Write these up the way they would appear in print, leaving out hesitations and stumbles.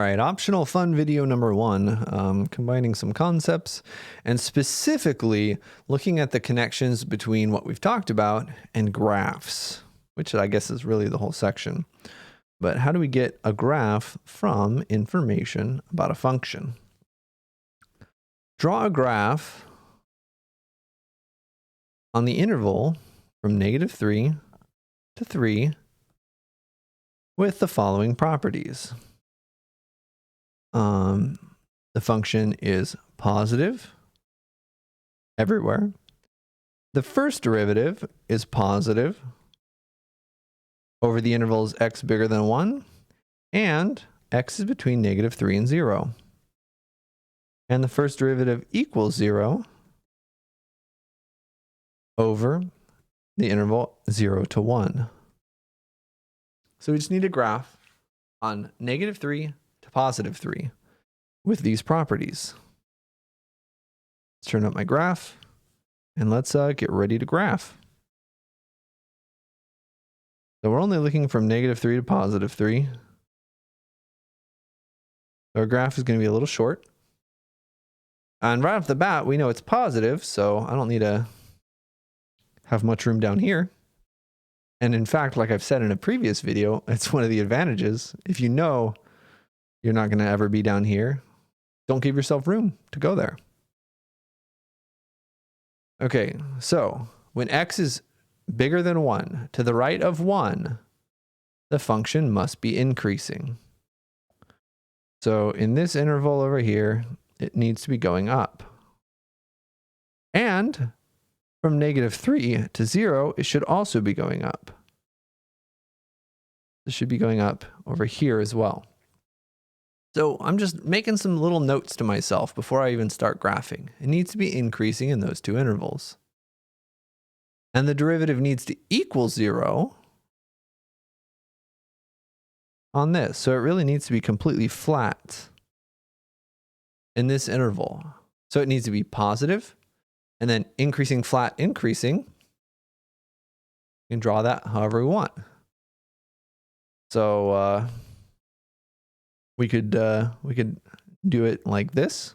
All right, optional fun video number one, combining some concepts and specifically looking at the connections between what we've talked about and graphs, which I guess is really the whole section. But how do we get a graph from information about a function? Draw a graph on the interval from -3 to 3 with the following properties. The function is positive everywhere. The first derivative is positive over the intervals x bigger than 1, and x is between -3 and 0. And the first derivative equals 0 over the interval 0 to 1. So we just need a graph on -3 to +3 with these properties. Let's turn up my graph and let's get ready to graph. So we're only looking from -3 to +3. Our graph is going to be a little short. And right off the bat, we know it's positive, so I don't need to have much room down here. And in fact, like I've said in a previous video, it's one of the advantages. If you know you're not going to ever be down here, don't give yourself room to go there. Okay, so when x is bigger than 1, to the right of 1, the function must be increasing. So in this interval over here, it needs to be going up. And from -3 to 0, it should also be going up. This should be going up over here as well. So I'm just making some little notes to myself before I even start graphing. It needs to be increasing in those two intervals. And the derivative needs to equal 0 on this. So it really needs to be completely flat in this interval. So it needs to be positive and then increasing, flat, increasing. You can draw that however we want. So we could do it like this.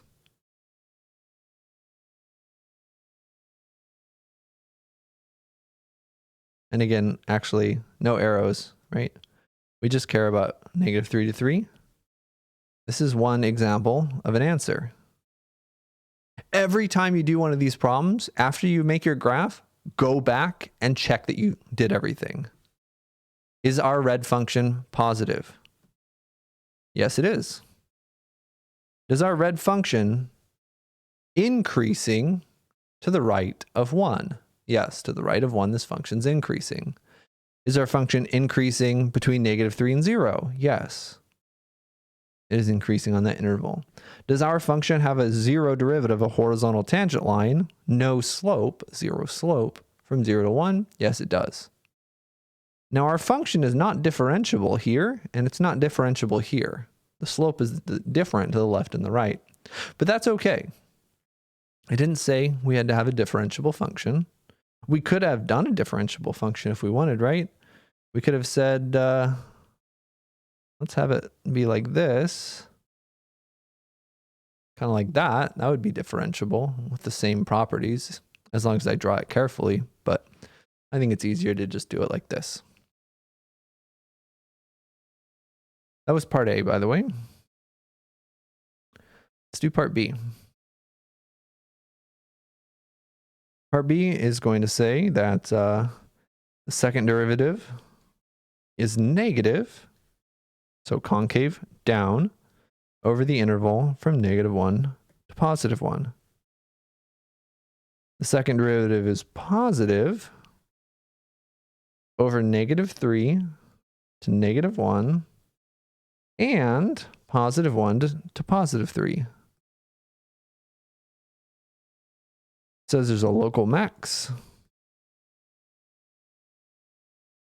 And again, actually, no arrows, right? We just care about -3 to 3. This is one example of an answer. Every time you do one of these problems, after you make your graph, go back and check that you did everything. Is our red function positive? Yes, it is. Does our red function increasing to the right of 1? Yes, to the right of 1, this function's increasing. Is our function increasing between -3 and 0? Yes. It is increasing on that interval. Does our function have a 0 derivative, a horizontal tangent line, no slope, 0 slope, from 0 to 1? Yes, it does. Now our function is not differentiable here, and it's not differentiable here. The slope is different to the left and the right, but that's okay. I didn't say we had to have a differentiable function. We could have done a differentiable function if we wanted, right? We could have said, let's have it be like this. Kind of like that. That would be differentiable with the same properties, as long as I draw it carefully. But I think it's easier to just do it like this. That was part A, by the way. Let's do part B. Part B is going to say that the second derivative is negative, so concave down, over the interval from -1 to +1. The second derivative is positive over -3 to -1 and +1 to +3. It says there's a local max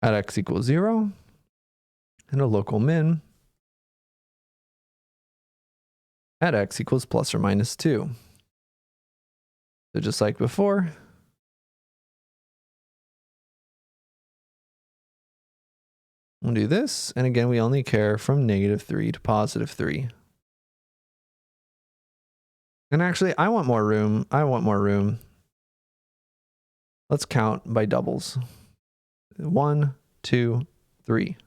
at x equals 0 and a local min at x equals ±2. So just like before, We'll do this. And again, we only care from -3 to +3. And actually, I want more room. Let's count by doubles. 1, 2, 3.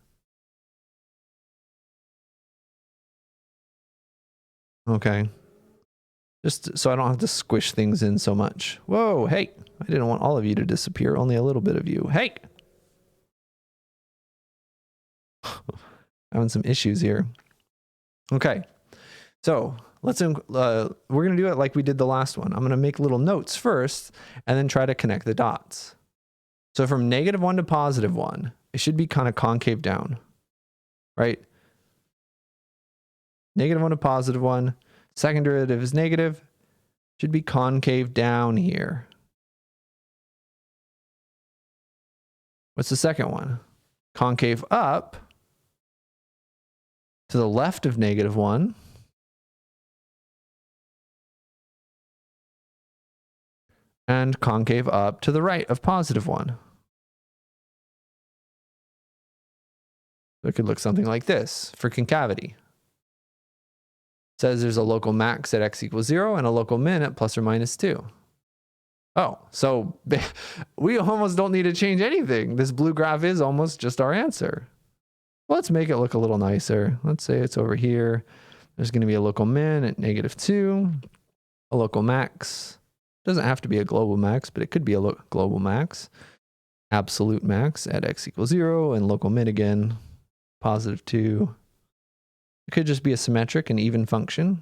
Okay. Just so I don't have to squish things in so much. Whoa, hey, I didn't want all of you to disappear, only a little bit of you. Hey! Having some issues here. Okay, so let's we're gonna do it like we did the last one. I'm gonna make little notes first and then try to connect the dots. So from -1 to +1, it should be kind of concave down, right? -1 to +1, second derivative is negative, should be concave down here. What's the second one? Concave up to the left of -1. And concave up to the right of +1. So it could look something like this for concavity. It says there's a local max at x = 0 and a local min at ±2. Oh, so we almost don't need to change anything. This blue graph is almost just our answer. Well, let's make it look a little nicer. Let's say it's over here. There's going to be a local min at -2, a local max. Doesn't have to be a global max, but it could be a global max. Absolute max at x = 0 and local min again, +2. It could just be a symmetric and even function.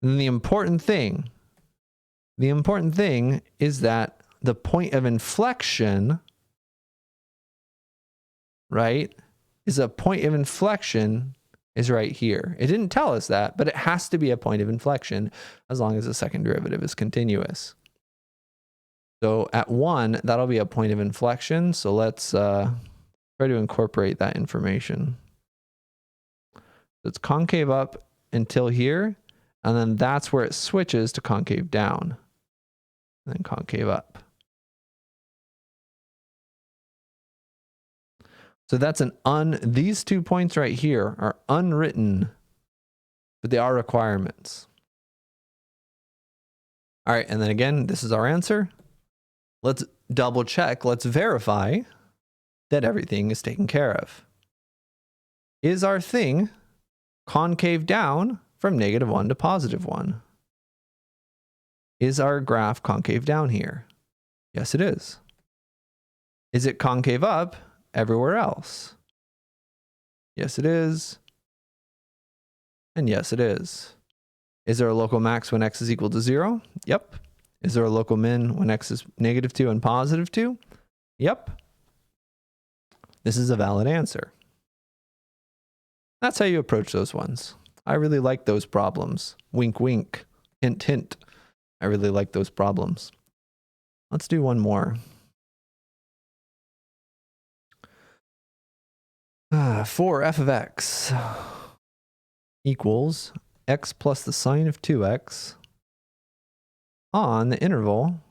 And then the important thing is that the point of inflection, right, is right here. It didn't tell us that, but it has to be a point of inflection as long as the second derivative is continuous. So at 1, that'll be a point of inflection. So let's try to incorporate that information. So it's concave up until here, and then that's where it switches to concave down, and then concave up. So that's these 2 points right here are unwritten, but they are requirements. All right, and then again, this is our answer. Let's double check, let's verify that everything is taken care of. Is our thing concave down from -1 to +1? Is our graph concave down here? Yes, it is. Is it concave up everywhere else? Yes, it is. And yes, it is. Is there a local max when x is equal to 0? Yep. Is there a local min when x is -2 and +2? Yep. This is a valid answer. That's how you approach those ones. I really like those problems. Wink, wink. Hint, hint. I really like those problems. Let's do one more. For f of x equals x plus the sine of 2x on the interval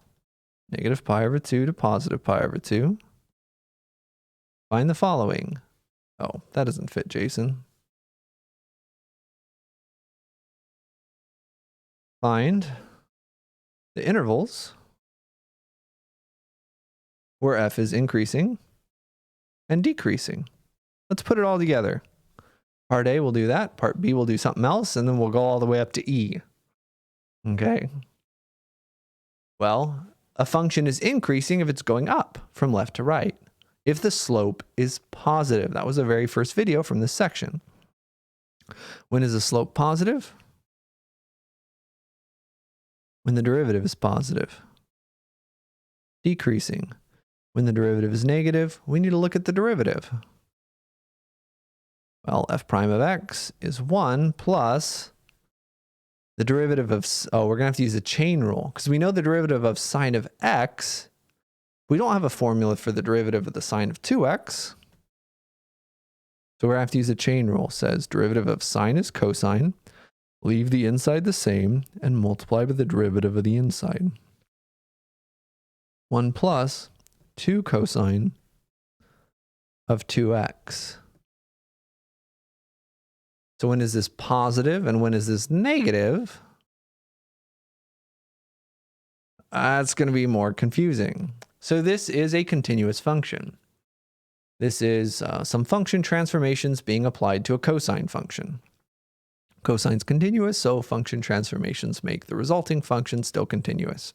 -π/2 to +π/2. Find the following. Oh, that doesn't fit, Jason. Find the intervals where f is increasing and decreasing. Let's put it all together. Part A will do that. Part B will do something else, and then we'll go all the way up to E. Okay. Well, a function is increasing if it's going up from left to right. If the slope is positive. That was the very first video from this section. When is the slope positive? When the derivative is positive. Decreasing. When the derivative is negative, we need to look at the derivative. Well, f prime of x is 1 plus the derivative of, we're going to have to use a chain rule because we know the derivative of sine of x. We don't have a formula for the derivative of the sine of 2x. So we're going to have to use a chain rule. It says derivative of sine is cosine. Leave the inside the same and multiply by the derivative of the inside. 1 plus 2 cosine of 2x. So when is this positive and when is this negative? It's going to be more confusing. So this is a continuous function. This is some function transformations being applied to a cosine function. Cosine's continuous, so function transformations make the resulting function still continuous.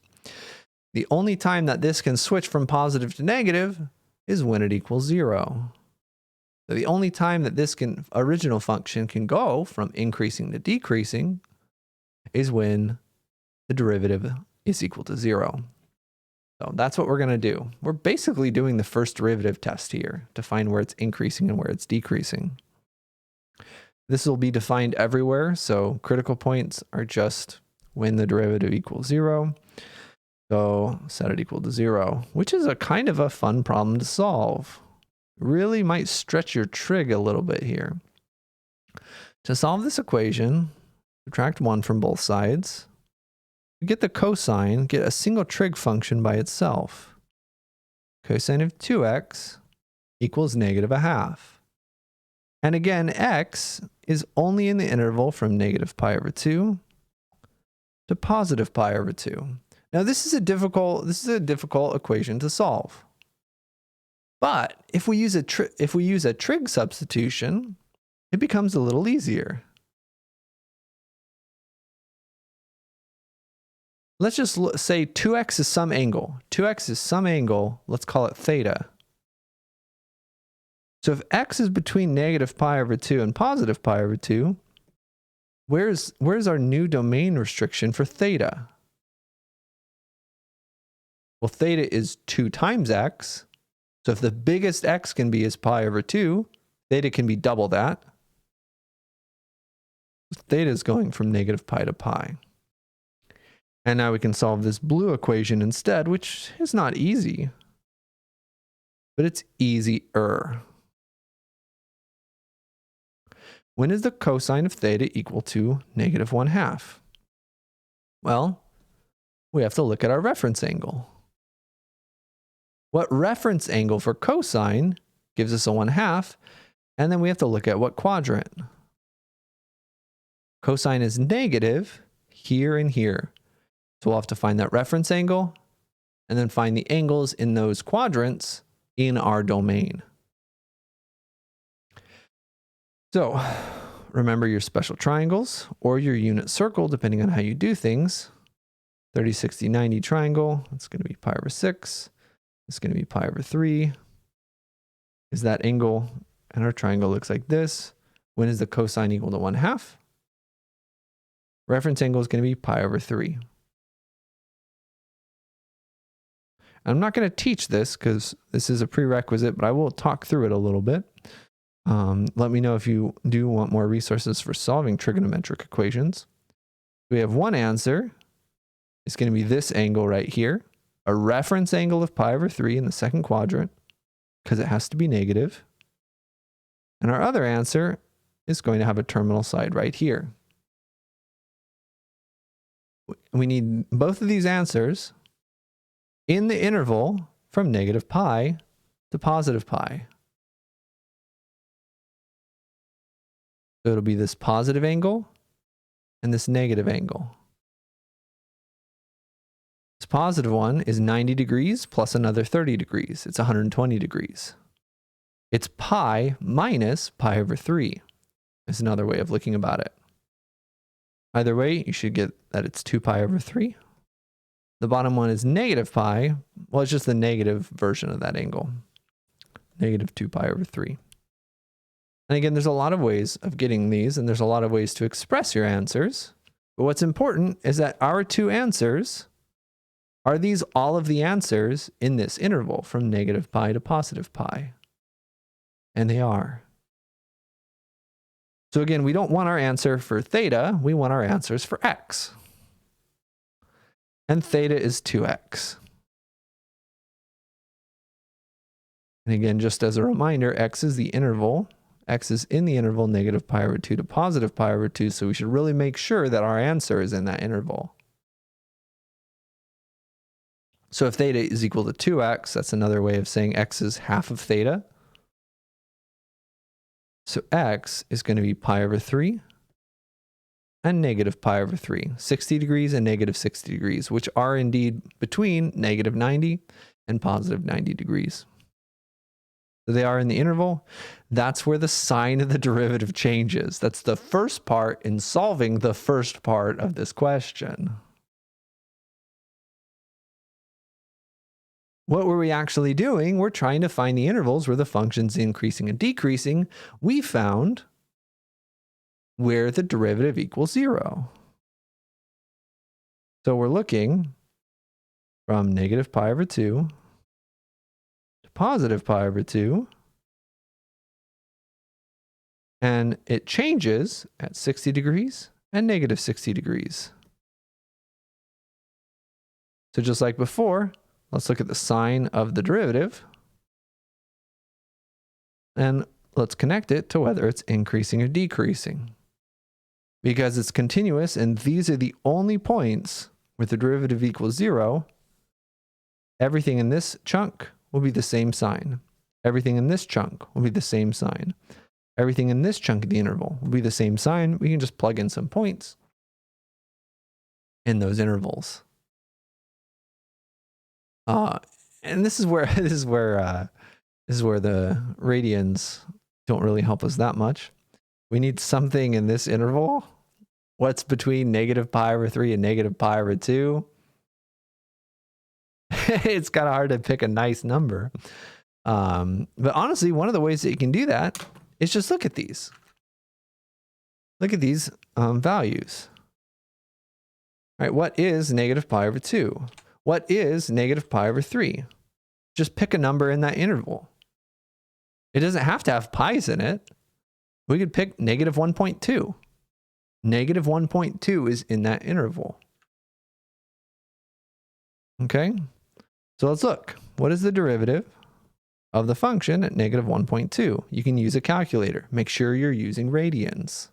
The only time that this can switch from positive to negative is when it equals 0. So the only time that this original function can go from increasing to decreasing is when the derivative is equal to 0. So that's what we're going to do. We're basically doing the first derivative test here to find where it's increasing and where it's decreasing. This will be defined everywhere, so critical points are just when the derivative equals 0. So set it equal to 0, which is a kind of a fun problem to solve. Really might stretch your trig a little bit here. To solve this equation, subtract 1 from both sides. To get the cosine, get a single trig function by itself. Cosine of 2x equals negative 1/2. And again, x is only in the interval from negative pi over 2 to positive pi over 2. Now this is a difficult equation to solve. But if we use a trig substitution, it becomes a little easier. Let's just say 2x is some angle. 2x is some angle, let's call it theta. So if x is between negative pi over 2 and positive pi over 2, where's our new domain restriction for theta? Well, theta is 2 times x. So if the biggest x can be is pi over 2, theta can be double that. Theta is going from negative pi to pi. And now we can solve this blue equation instead, which is not easy, but it's easier. When is the cosine of theta equal to negative 1/2? Well, we have to look at our reference angle. What reference angle for cosine gives us a 1/2, and then we have to look at what quadrant. Cosine is negative here and here. So we'll have to find that reference angle and then find the angles in those quadrants in our domain. So remember your special triangles or your unit circle, depending on how you do things. 30, 60, 90 triangle, it's going to be pi over 6. It's going to be pi over 3. Is that angle? And our triangle looks like this. When is the cosine equal to 1/2? Reference angle is going to be pi over 3. I'm not going to teach this because this is a prerequisite, but I will talk through it a little bit. Let me know if you do want more resources for solving trigonometric equations. We have one answer. It's going to be this angle right here, a reference angle of pi over 3 in the second quadrant, because it has to be negative. And our other answer is going to have a terminal side right here. We need both of these answers in the interval from negative pi to positive pi. So it'll be this positive angle and this negative angle. This positive one is 90 degrees plus another 30 degrees. It's 120 degrees. It's pi minus pi over 3 is another way of looking about it. Either way, you should get that it's 2 pi over 3. The bottom one is negative pi. Well, it's just the negative version of that angle. Negative 2 pi over 3. And again, there's a lot of ways of getting these, and there's a lot of ways to express your answers. But what's important is that our two answers, are these all of the answers in this interval from negative pi to positive pi? And they are. So again, we don't want our answer for theta, we want our answers for x. And theta is 2x. And again, just as a reminder, x is the interval. X is in the interval negative pi over 2 to positive pi over 2, so we should really make sure that our answer is in that interval. So if theta is equal to 2x, that's another way of saying x is half of theta. So x is going to be pi over 3 and negative pi over 3, 60 degrees and negative 60 degrees, which are indeed between negative 90 and positive 90 degrees. So they are in the interval. That's where the sign of the derivative changes. That's the first part in solving the first part of this question. What were we actually doing? We're trying to find the intervals where the function's increasing and decreasing. We found where the derivative equals 0. So we're looking from negative pi over 2 to positive pi over 2. And it changes at 60 degrees and negative 60 degrees. So just like before, let's look at the sign of the derivative. And let's connect it to whether it's increasing or decreasing. Because it's continuous and these are the only points where the derivative equals 0, everything in this chunk will be the same sign. Everything in this chunk will be the same sign. Everything in this chunk of the interval will be the same sign. We can just plug in some points in those intervals. And this is where the radians don't really help us that much. We need something in this interval. What's between negative pi over 3 and negative pi over 2? It's kind of hard to pick a nice number. But honestly, one of the ways that you can do that is just look at these. Look at these values. All right, what is negative pi over 2? What is negative pi over 3? Just pick a number in that interval. It doesn't have to have pi's in it. We could pick negative 1.2. Negative 1.2 is in that interval. Okay, so let's look. What is the derivative of the function at negative 1.2? You can use a calculator. Make sure you're using radians.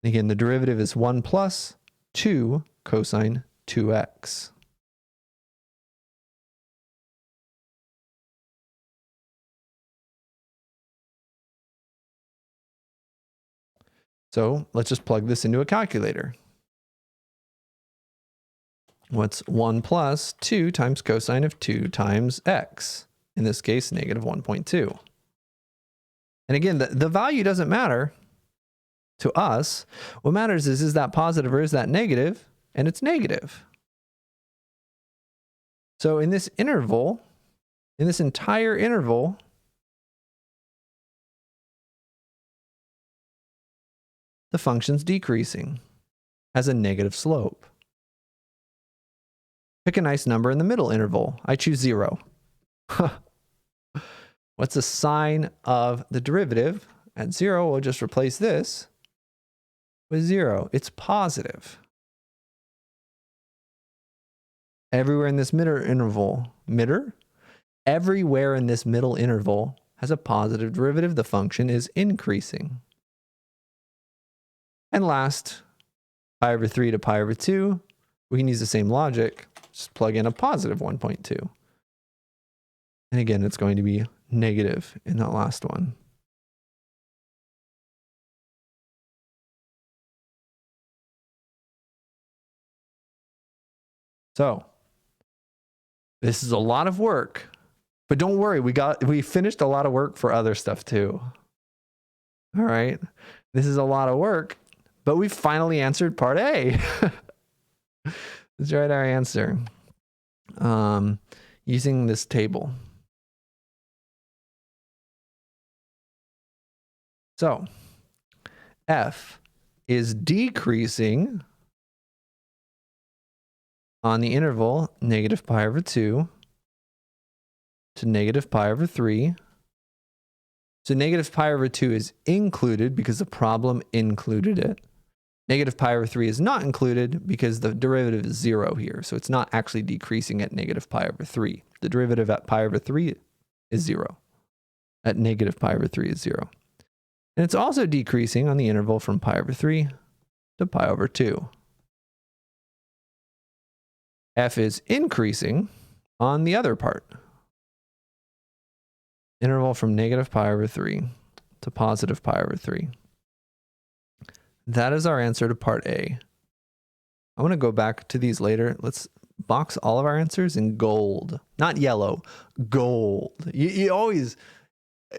Again, the derivative is 1 plus 2 cosine 2x. So let's just plug this into a calculator. What's 1 plus 2 times cosine of 2 times x? In this case, negative 1.2. And again, the value doesn't matter to us. What matters is that positive or is that negative? And it's negative. So in this interval, in this entire interval, the function's decreasing, has a negative slope. Pick a nice number in the middle interval. I choose 0. What's the sign of the derivative? At 0, we'll just replace this with 0. It's positive. Everywhere in this middle interval, everywhere in this middle interval has a positive derivative. The function is increasing. And last, pi over 3 to pi over 2, we can use the same logic. Just plug in a positive 1.2. And again, it's going to be negative in that last one. So this is a lot of work, but don't worry, we finished a lot of work for other stuff too. All right. This is a lot of work, but we finally answered part A. Let's write our answer using this table. So f is decreasing on the interval negative pi over 2 to negative pi over 3. So negative pi over 2 is included because the problem included it. Negative pi over 3 is not included because the derivative is 0 here. So it's not actually decreasing at negative pi over 3. The derivative at pi over 3 is 0. At negative pi over 3 is 0. And it's also decreasing on the interval from pi over 3 to pi over 2. F is increasing on the other part. interval from negative pi over 3 to positive pi over 3. That is our answer to part A. I want to go back to these later. Let's box all of our answers in gold, not yellow, gold. You always,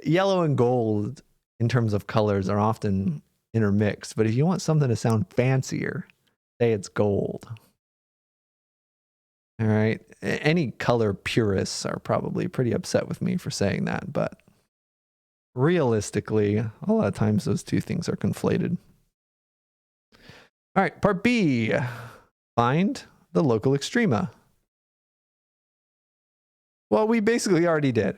yellow and gold in terms of colors are often intermixed, but if you want something to sound fancier, say it's gold. All right. Any color purists are probably pretty upset with me for saying that, but realistically, a lot of times those two things are conflated. All right, part B. Find the local extrema. Well, we basically already did.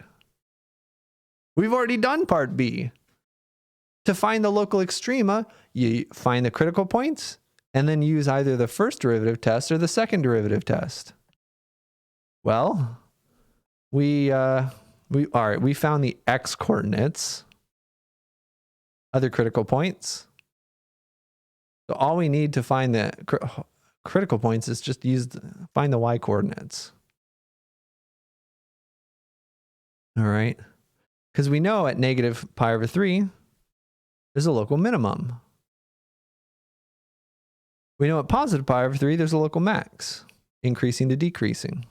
We've already done part B. To find the local extrema, you find the critical points and then use either the first derivative test or the second derivative test. Well, we found the x coordinates, other critical points. So all we need to find the critical points is just find the y coordinates. All right. Because we know at negative pi over 3, there's a local minimum. We know at positive pi over 3, there's a local max, increasing to decreasing.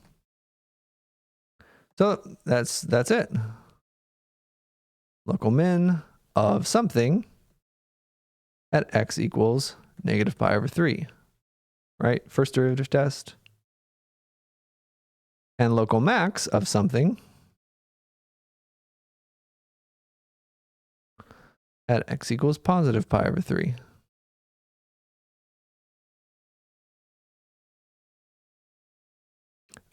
So that's it. Local min of something at x equals negative pi over 3, right? First derivative test. And local max of something at x equals positive pi over 3.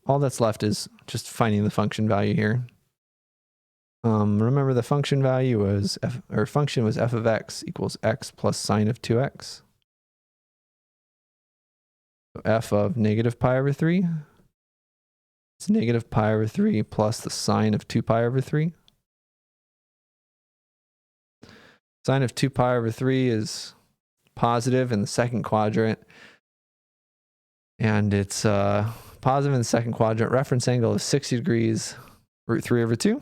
All that's left is just finding the function value here. Remember the function value was function was f of x equals x plus sine of 2x. So f of negative pi over 3 is negative pi over 3 plus the sine of 2 pi over 3. Sine of 2 pi over 3 is positive in the second quadrant. And it's positive in the second quadrant. Reference angle is 60 degrees, root 3 over 2.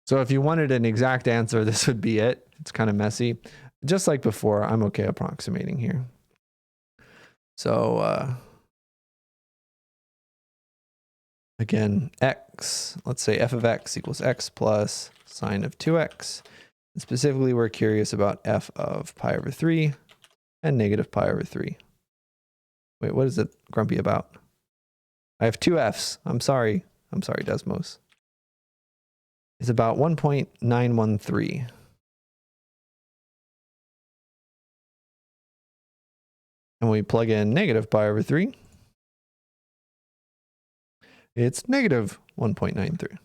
So if you wanted an exact answer, this would be it. It's kind of messy. Just like before, I'm okay approximating here. So again, x, let's say f of x equals x plus sine of 2x. And specifically, we're curious about f of pi over 3 and negative pi over 3. Wait, what is it grumpy about? I have two f's. I'm sorry, Desmos. It's about 1.913. And we plug in negative pi over 3. It's negative 1.93.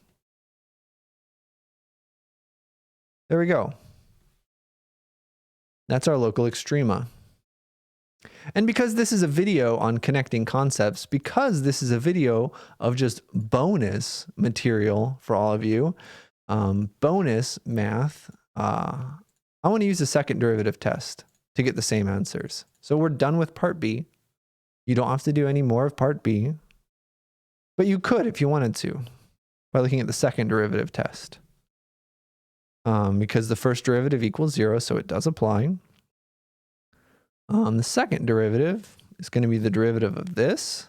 There we go. That's our local extrema. And because this is a video on connecting concepts, because this is a video of just bonus material for all of you, bonus math, I want to use the second derivative test to get the same answers. So we're done with part B. You don't have to do any more of part B, but you could if you wanted to by looking at the second derivative test. Because the first derivative equals 0, so it does apply. The second derivative is going to be the derivative of this,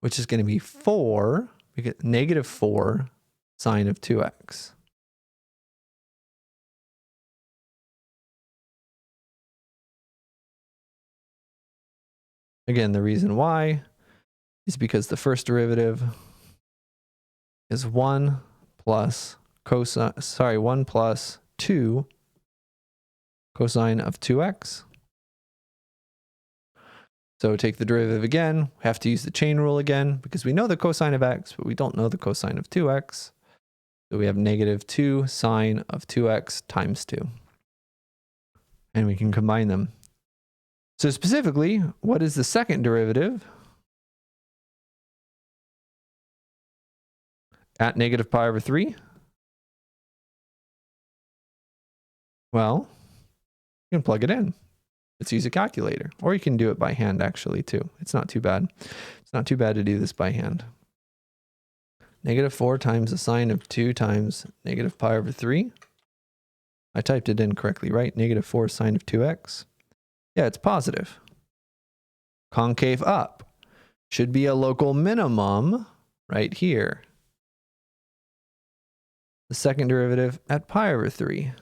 which is going to be 4, we get negative 4 sine of 2x. Again, the reason why is because the first derivative is 1 plus 1 plus 2 cosine of 2x. So take the derivative again. We have to use the chain rule again because we know the cosine of x, but we don't know the cosine of 2x. So we have negative 2 sine of 2x times 2. And we can combine them. So specifically, what is the second derivative at negative pi over 3? Well, you can plug it in. Let's use a calculator, or you can do it by hand actually too. It's not too bad. It's not too bad to do this by hand. -4 times the sine of 2 times -pi/3. I typed it in correctly, right? -4 sine of 2x. Yeah, it's positive. Concave up should be a local minimum right here. The second derivative at pi/3.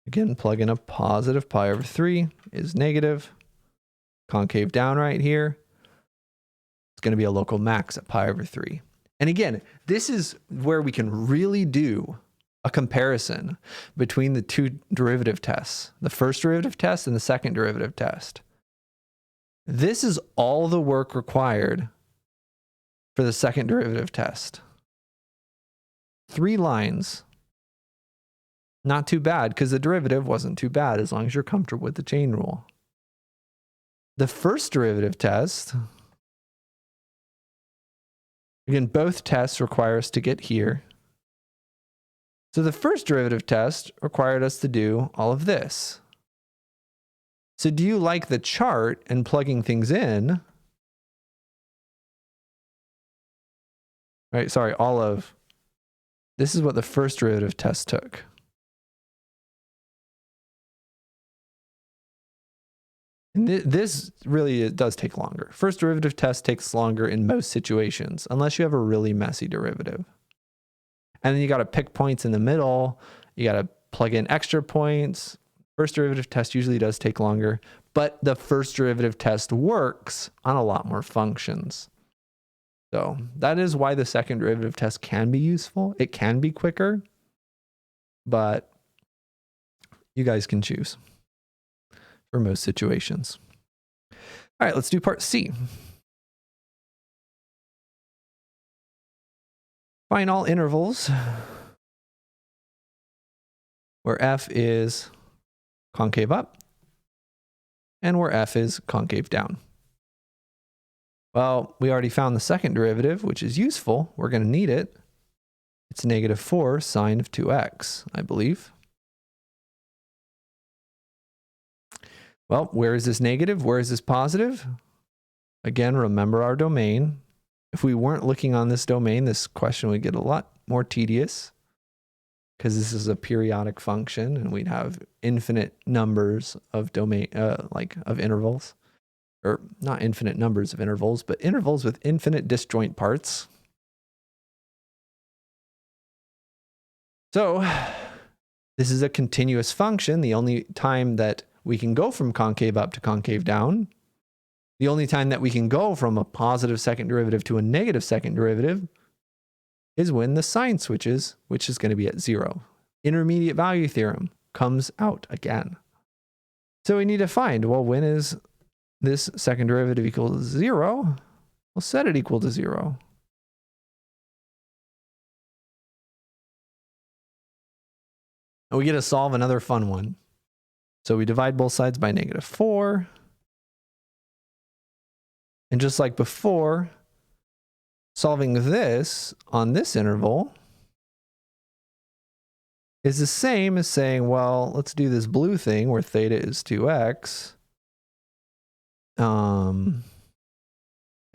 Again, plug in a positive pi/3 is negative. Concave down right here. It's going to be a local max at pi/3. And again, this is where we can really do a comparison between the two derivative tests, the first derivative test and the second derivative test. This is all the work required for the second derivative test. 3 lines. Not too bad, because the derivative wasn't too bad as long as you're comfortable with the chain rule. The first derivative test, again, both tests require us to get here. So the first derivative test required us to do all of this. So do you like the chart and plugging things in? Right, sorry, all of this is what the first derivative test took. And this really it does take longer. First derivative test takes longer in most situations, unless you have a really messy derivative. And then you got to pick points in the middle. You got to plug in extra points. First derivative test usually does take longer, but the first derivative test works on a lot more functions. So that is why the second derivative test can be useful. It can be quicker, but you guys can choose for most situations. All right, let's do part C. Find all intervals where f is concave up and where f is concave down. Well, we already found the second derivative, which is useful. We're going to need it. It's -4 sine of 2x, I believe. Well, where is this negative? Where is this positive? Again, remember our domain. If we weren't looking on this domain, this question would get a lot more tedious because this is a periodic function and we'd have infinite numbers of domain, of intervals. Or not infinite numbers of intervals, but intervals with infinite disjoint parts. So this is a continuous function. The only time that we can go from concave up to concave down, the only time that we can go from a positive second derivative to a negative second derivative is when the sign switches, which is going to be at 0. Intermediate value theorem comes out again. So we need to find, well, when is this second derivative equal to 0? We'll set it equal to 0. And we get to solve another fun one. So we divide both sides by -4. And just like before, solving this on this interval is the same as saying, well, let's do this blue thing where theta is 2x. And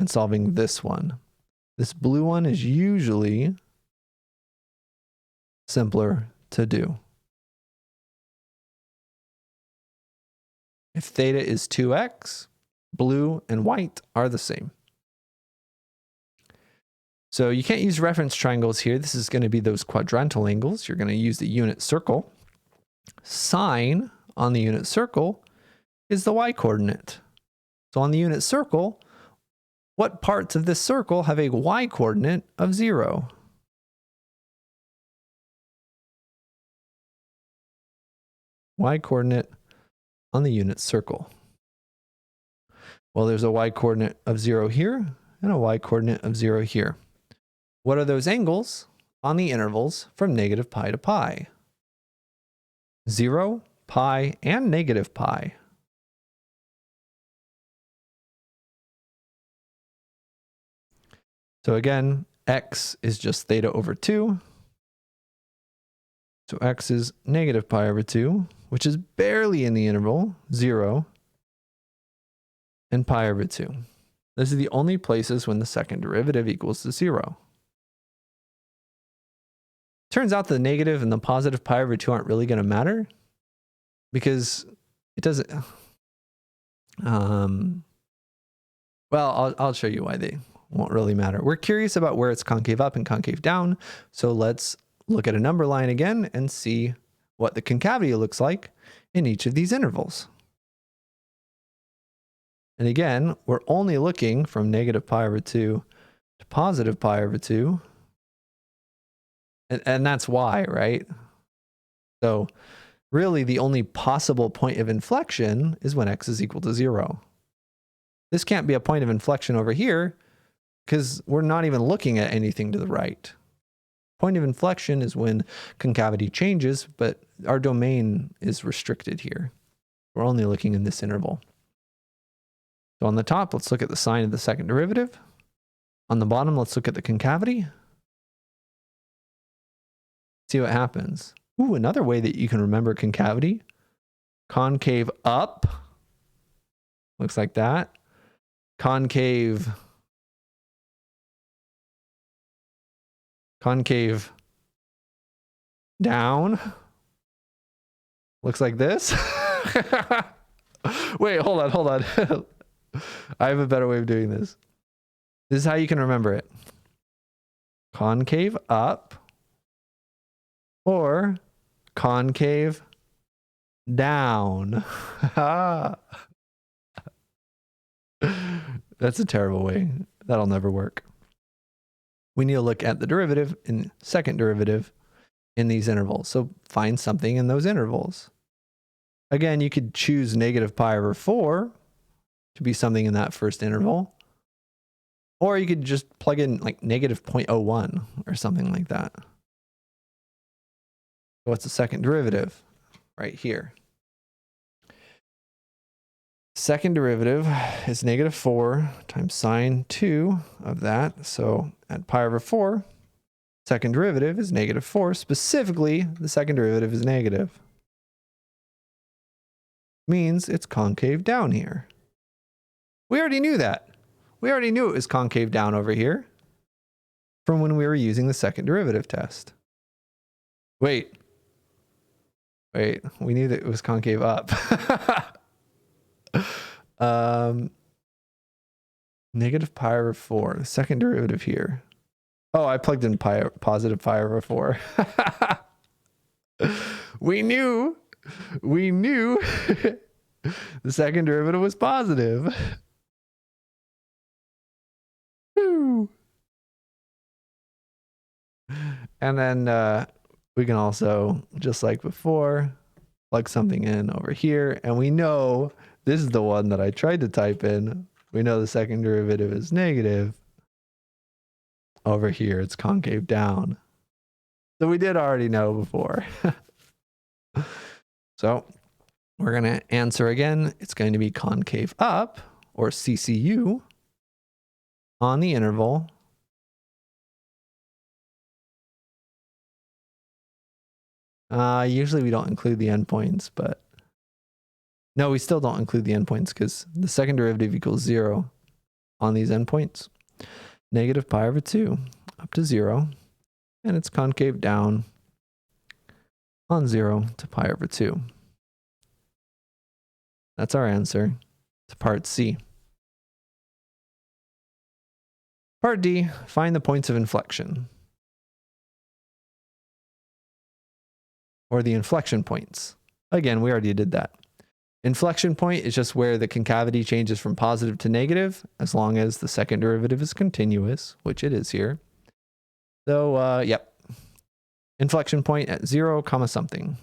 solving this one. This blue one is usually simpler to do. If theta is 2x, blue and white are the same. So you can't use reference triangles here. This is going to be those quadrantal angles. You're going to use the unit circle. Sine on the unit circle is the y-coordinate. So on the unit circle, what parts of this circle have a y-coordinate of 0? Y-coordinate on the unit circle. Well, there's a y-coordinate of 0 here and a y-coordinate of 0 here. What are those angles on the intervals from -pi to pi? 0, pi, and -pi. So again, x is just theta over 2. So x is -pi/2. which is barely in the interval, 0, and pi over 2. This is the only places when the second derivative equals to 0. Turns out the negative and the positive pi over 2 aren't really going to matter because it doesn't. Well, I'll show you why they won't really matter. We're curious about where it's concave up and concave down. So let's look at a number line again and see what the concavity looks like in each of these intervals. And again, we're only looking from negative pi over 2 to positive pi over 2. And that's why, right? So really the only possible point of inflection is when x is equal to 0. This can't be a point of inflection over here because we're not even looking at anything to the right. Point of inflection is when concavity changes, but our domain is restricted here. We're only looking in this interval. So on the top, let's look at the sign of the second derivative. On the bottom, let's look at the concavity. See what happens. Ooh, another way that you can remember concavity. Concave up. Looks like that. Concave down. Looks like this. Wait, hold on. I have a better way of doing this. This is how you can remember it. Concave up or concave down. That's a terrible way. That'll never work. We need to look at the derivative and second derivative in these intervals. So find something in those intervals. Again, you could choose negative pi over 4 to be something in that first interval. Or you could just plug in like negative 0.01 or something like that. What's the second derivative? Right here. Second derivative is negative 4 times sine 2 of that. So at pi over 4, second derivative is negative 4. Specifically, the second derivative is negative. Means it's concave down here. We already knew that. We already knew it was concave down over here from when we were using the second derivative test. Wait, we knew that it was concave up. Negative pi over 4, the second derivative here. Oh, I plugged in positive pi over 4. We knew the second derivative was positive. Woo. And then we can also, just like before, plug something in over here. And we know this is the one that I tried to type in. We know the second derivative is negative. Over here, it's concave down. So we did already know before. So we're going to answer again. It's going to be concave up, or CCU, on the interval usually we don't include the endpoints, but no, we still don't include the endpoints because the second derivative equals 0 on these endpoints. Negative pi over 2 up to 0, and it's concave down on 0 to pi over 2. That's our answer to part C. Part D, find the points of inflection, or the inflection points. Again, we already did that. Inflection point is just where the concavity changes from positive to negative, as long as the second derivative is continuous, which it is here. So, yep. Inflection point at 0, comma something.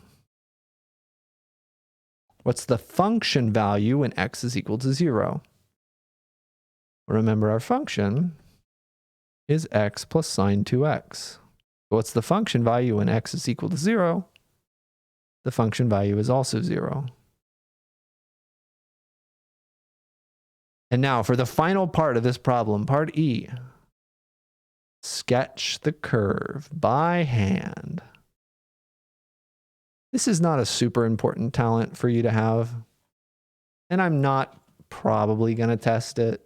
What's the function value when x is equal to 0? Remember, our function is x plus sine 2x. What's the function value when x is equal to 0? The function value is also 0. And now for the final part of this problem, part E. Sketch the curve by hand. This is not a super important talent for you to have. And I'm not probably going to test it.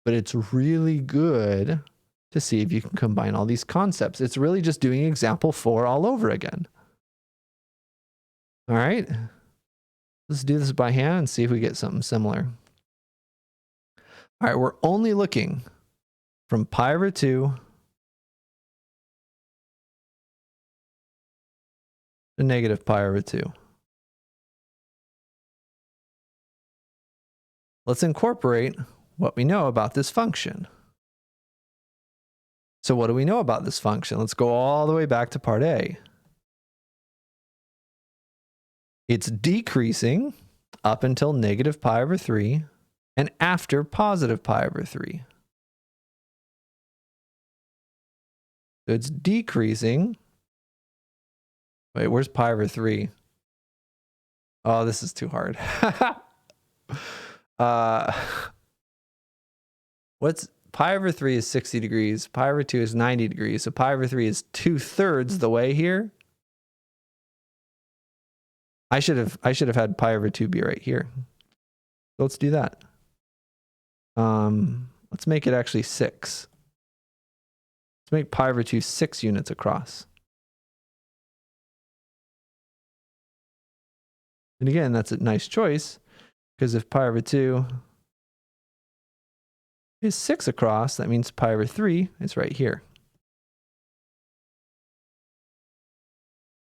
But it's really good to see if you can combine all these concepts. It's really just doing example 4 all over again. All right. Let's do this by hand and see if we get something similar. All right, we're only looking from pi over 2 to negative pi over 2. Let's incorporate what we know about this function. So what do we know about this function? Let's go all the way back to part A. It's decreasing up until negative pi over 3 and after positive pi over 3. So it's decreasing. Wait, where's pi over 3? Oh, this is too hard. What's pi over 3 is 60 degrees. Pi over 2 is 90 degrees. So pi over 3 is 2/3 the way here. I should have had pi over 2 be right here. So let's do that. Let's make it actually 6. Let's make pi over 2 6 units across. And again, that's a nice choice, because if pi over 2 is 6 across, that means pi over 3 is right here.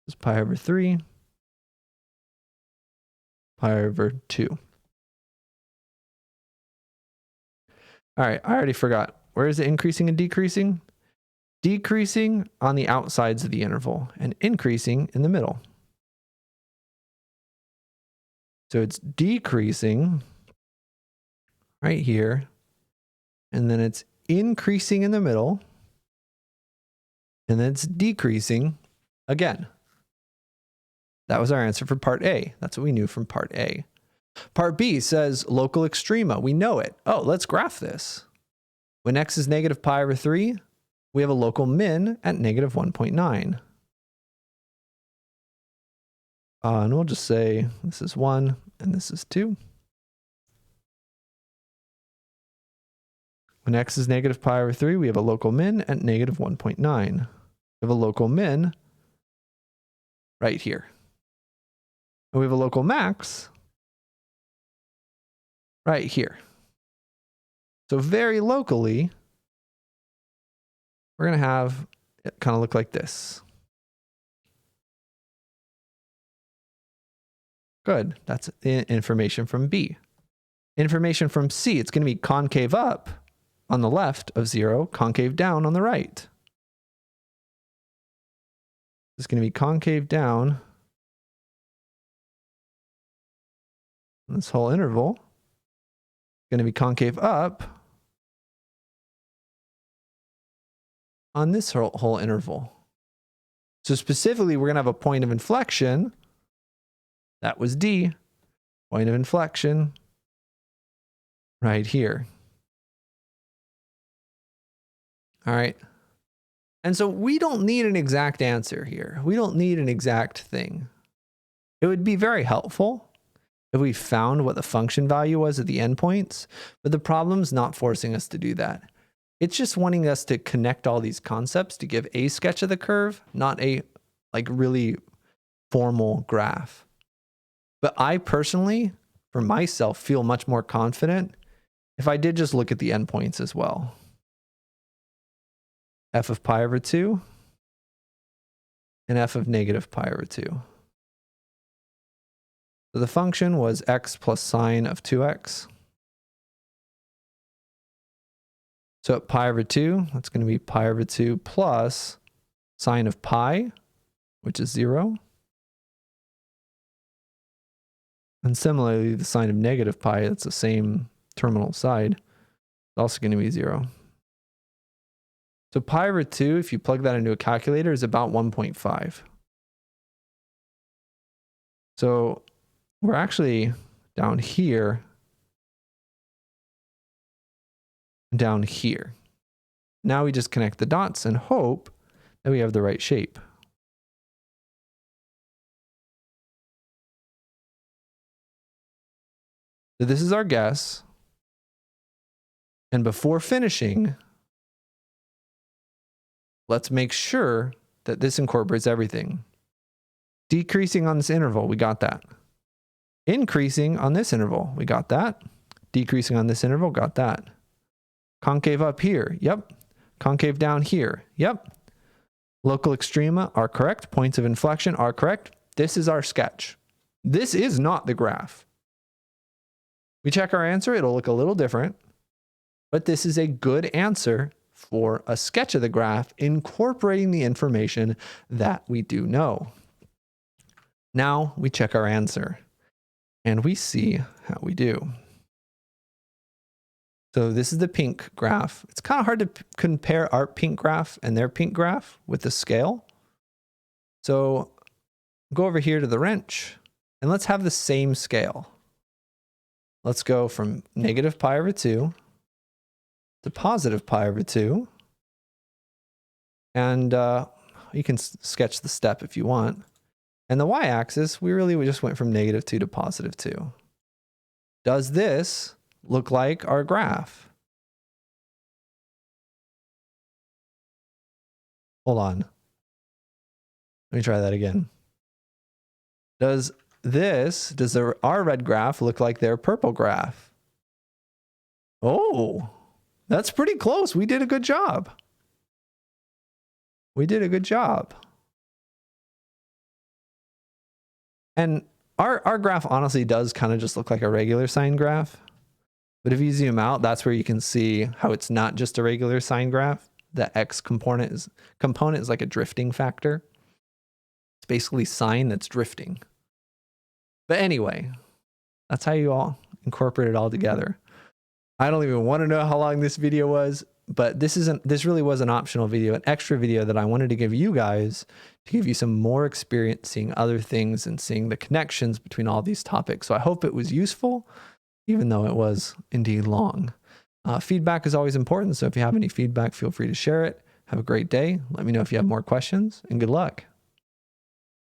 This is pi over 3, pi over 2. All right, I already forgot. Where is it increasing and decreasing? Decreasing on the outsides of the interval and increasing in the middle. So it's decreasing right here, and then it's increasing in the middle, and then it's decreasing again. That was our answer for part A. That's what we knew from part A. Part B says local extrema. We know it. Oh, let's graph this. When x is negative pi over 3, we have a local min at negative 1.9. And we'll just say this is 1 and this is 2. When x is negative pi over 3, we have a local min at negative 1.9. We have a local min right here. And we have a local max right here. So very locally, we're going to have it kind of look like this. Good. That's information from B. Information from C, it's going to be concave up on the left of 0, concave down on the right. It's going to be concave down on this whole interval. It's going to be concave up on this whole interval. So specifically, we're going to have a point of inflection. That was D. Point of inflection right here. All right. And so we don't need an exact answer here. We don't need an exact thing. It would be very helpful if we found what the function value was at the endpoints, but the problem's not forcing us to do that. It's just wanting us to connect all these concepts to give a sketch of the curve, not a really formal graph. But I personally, for myself, feel much more confident if I did just look at the endpoints as well. F of pi over 2 and f of negative pi over 2. So the function was x plus sine of 2x. So at pi over 2, that's going to be pi over 2 plus sine of pi, which is 0. And similarly, the sine of negative pi, that's the same terminal side, is also going to be 0. So pi over 2, if you plug that into a calculator, is about 1.5. So we're actually down here, down here. Now we just connect the dots and hope that we have the right shape. So this is our guess. And before finishing, let's make sure that this incorporates everything. Decreasing on this interval, we got that. Increasing on this interval, we got that. Decreasing on this interval, got that. Concave up here, yep. Concave down here, yep. Local extrema are correct. Points of inflection are correct. This is our sketch. This is not the graph. We check our answer, it'll look a little different, but this is a good answer for a sketch of the graph incorporating the information that we do know. Now we check our answer and we see how we do. So this is the pink graph. It's kind of hard to compare our pink graph and their pink graph with the scale. So go over here to the wrench and let's have the same scale. Let's go from negative pi over 2 to positive pi over 2. And you can sketch the step if you want. And the y-axis, we really just went from negative 2 to positive 2. Does this look like our graph? Hold on. Let me try that again. Does our red graph look like their purple graph? Oh, that's pretty close. We did a good job. We did a good job. And our graph honestly does kind of just look like a regular sine graph. But if you zoom out, that's where you can see how it's not just a regular sine graph. The x component is like a drifting factor. It's basically sine that's drifting. But anyway, that's how you all incorporate it all together. I don't even want to know how long this video was, but this really was an optional video, an extra video that I wanted to give you guys to give you some more experience seeing other things and seeing the connections between all these topics. So I hope it was useful, even though it was indeed long. Feedback is always important. So if you have any feedback, feel free to share it. Have a great day. Let me know if you have more questions, and good luck.